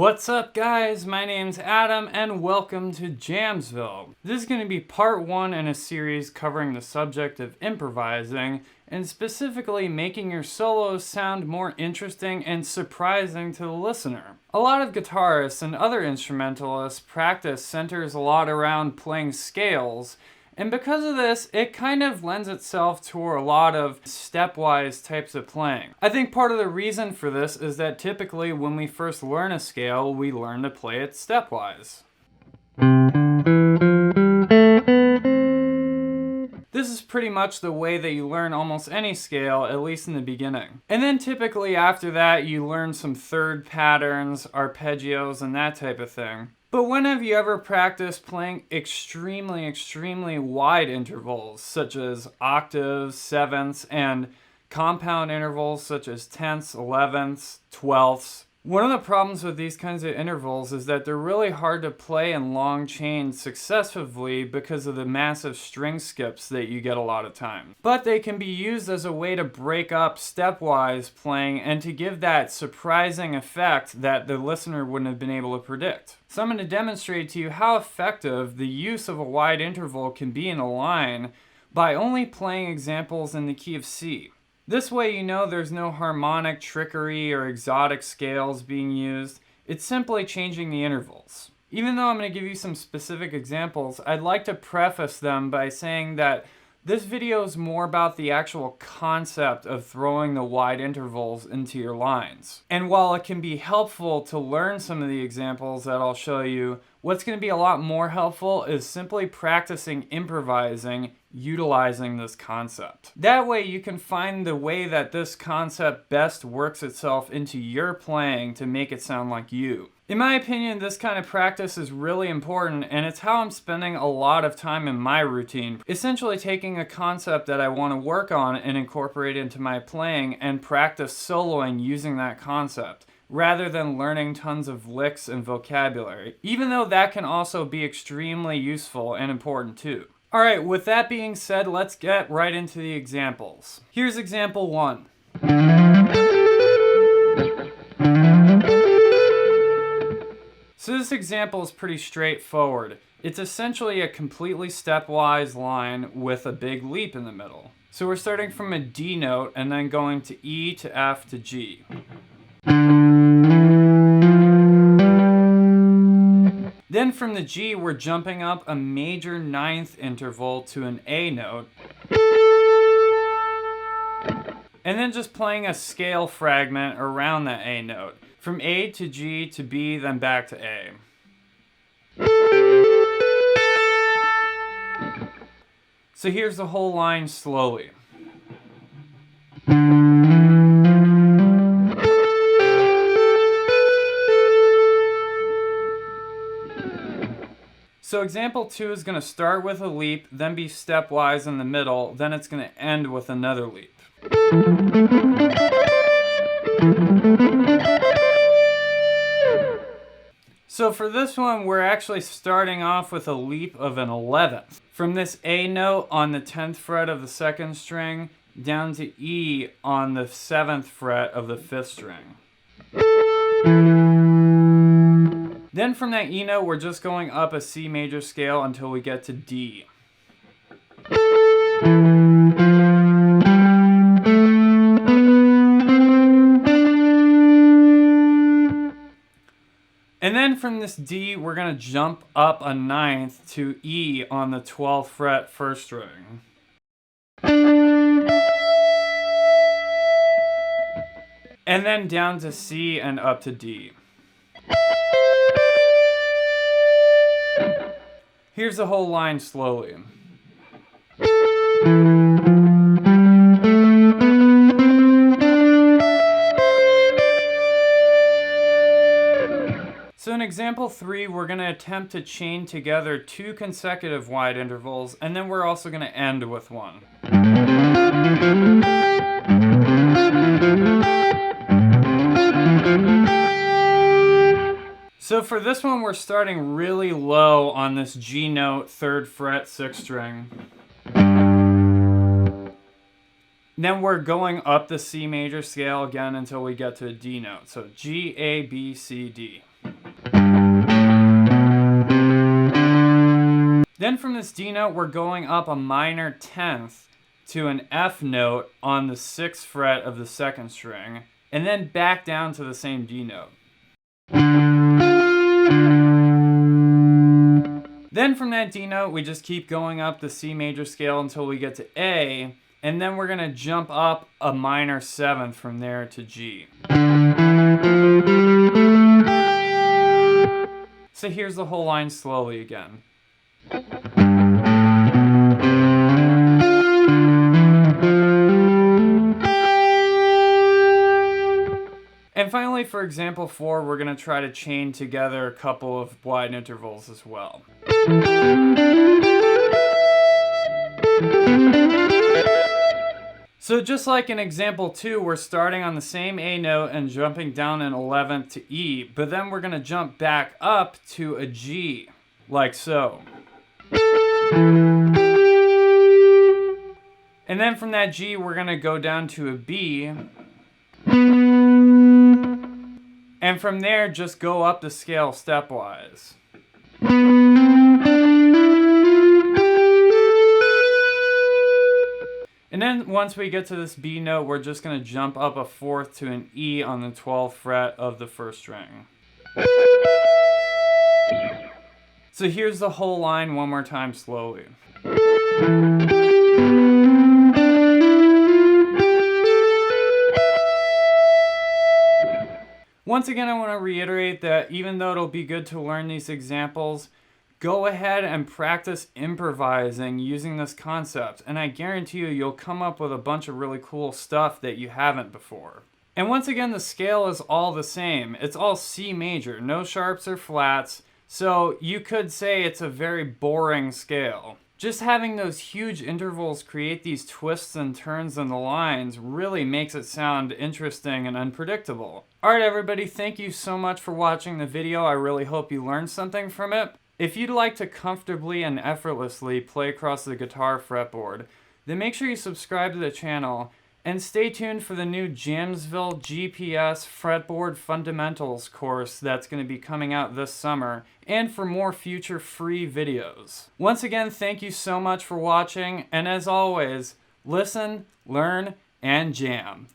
What's up guys, my name's Adam and welcome to Jamsville. This is going to be part 1 in a series covering the subject of improvising and specifically making your solos sound more interesting and surprising to the listener. A lot of guitarists and other instrumentalists practice centers a lot around playing scales, and because of this, it kind of lends itself to a lot of stepwise types of playing. I think part of the reason for this is that typically when we first learn a scale, we learn to play it stepwise. This is pretty much the way that you learn almost any scale, at least in the beginning. And then typically after that, you learn some third patterns, arpeggios, and that type of thing. But when have you ever practiced playing extremely wide intervals, such as octaves, sevenths, and compound intervals such as tenths, elevenths, twelfths? One of the problems with these kinds of intervals is that they're really hard to play in long chains successively because of the massive string skips that you get a lot of times. But they can be used as a way to break up stepwise playing and to give that surprising effect that the listener wouldn't have been able to predict. So I'm going to demonstrate to you how effective the use of a wide interval can be in a line by only playing examples in the key of C. This way you know there's no harmonic trickery or exotic scales being used. It's simply changing the intervals. Even though I'm going to give you some specific examples, I'd like to preface them by saying that this video is more about the actual concept of throwing the wide intervals into your lines. And while it can be helpful to learn some of the examples that I'll show you, what's going to be a lot more helpful is simply practicing improvising utilizing this concept. That way you can find the way that this concept best works itself into your playing to make it sound like you. In my opinion, this kind of practice is really important, and it's how I'm spending a lot of time in my routine. Essentially taking a concept that I want to work on and incorporate into my playing and practice soloing using that concept, rather than learning tons of licks and vocabulary, even though that can also be extremely useful and important too. Alright, with that being said, let's get right into the examples. Here's example 1. So this example is pretty straightforward. It's essentially a completely stepwise line with a big leap in the middle. So we're starting from a D note and then going to E to F to G. Then from the G, we're jumping up a major ninth interval to an A note. And then just playing a scale fragment around that A note. From A to G to B, then back to A. So here's the whole line slowly. So example 2 is going to start with a leap, then be stepwise in the middle, then it's going to end with another leap. So for this one, we're actually starting off with a leap of an 11th. From this A note on the 10th fret of the 2nd string, down to E on the 7th fret of the 5th string. Then from that E note, we're just going up a C major scale until we get to D. And then from this D, we're going to jump up a ninth to E on the 12th fret 1st string. And then down to C and up to D. Here's the whole line slowly. So in example 3, we're going to attempt to chain together 2 consecutive wide intervals, and then we're also going to end with one. So for this one, we're starting really low on this G note, 3rd fret, 6th string. Then we're going up the C major scale again until we get to a D note. So G, A, B, C, D. Then from this D note, we're going up a minor 10th to an F note on the 6th fret of the 2nd string, and then back down to the same D note. Then from that D note, we just keep going up the C major scale until we get to A, and then we're going to jump up a minor 7th from there to G. So here's the whole line slowly again. And finally, for example 4, we're going to try to chain together a couple of wide intervals as well. So just like in example 2, we're starting on the same A note and jumping down an 11th to E, but then we're going to jump back up to a G, like so. And then from that G, we're going to go down to a B. And from there, just go up the scale stepwise. And then once we get to this B note, we're just going to jump up a 4th to an E on the 12th fret of the 1st string. So here's the whole line one more time slowly. Once again, I want to reiterate that even though it'll be good to learn these examples, go ahead and practice improvising using this concept, and I guarantee you'll come up with a bunch of really cool stuff that you haven't before. And once again, the scale is all the same. It's all C major, no sharps or flats, so you could say it's a very boring scale. Just having those huge intervals create these twists and turns in the lines really makes it sound interesting and unpredictable. Alright everybody, thank you so much for watching the video. I really hope you learned something from it. If you'd like to comfortably and effortlessly play across the guitar fretboard, then make sure you subscribe to the channel and stay tuned for the new Jamsville GPS Fretboard Fundamentals course that's going to be coming out this summer, and for more future free videos. Once again, thank you so much for watching, and as always, listen, learn, and jam.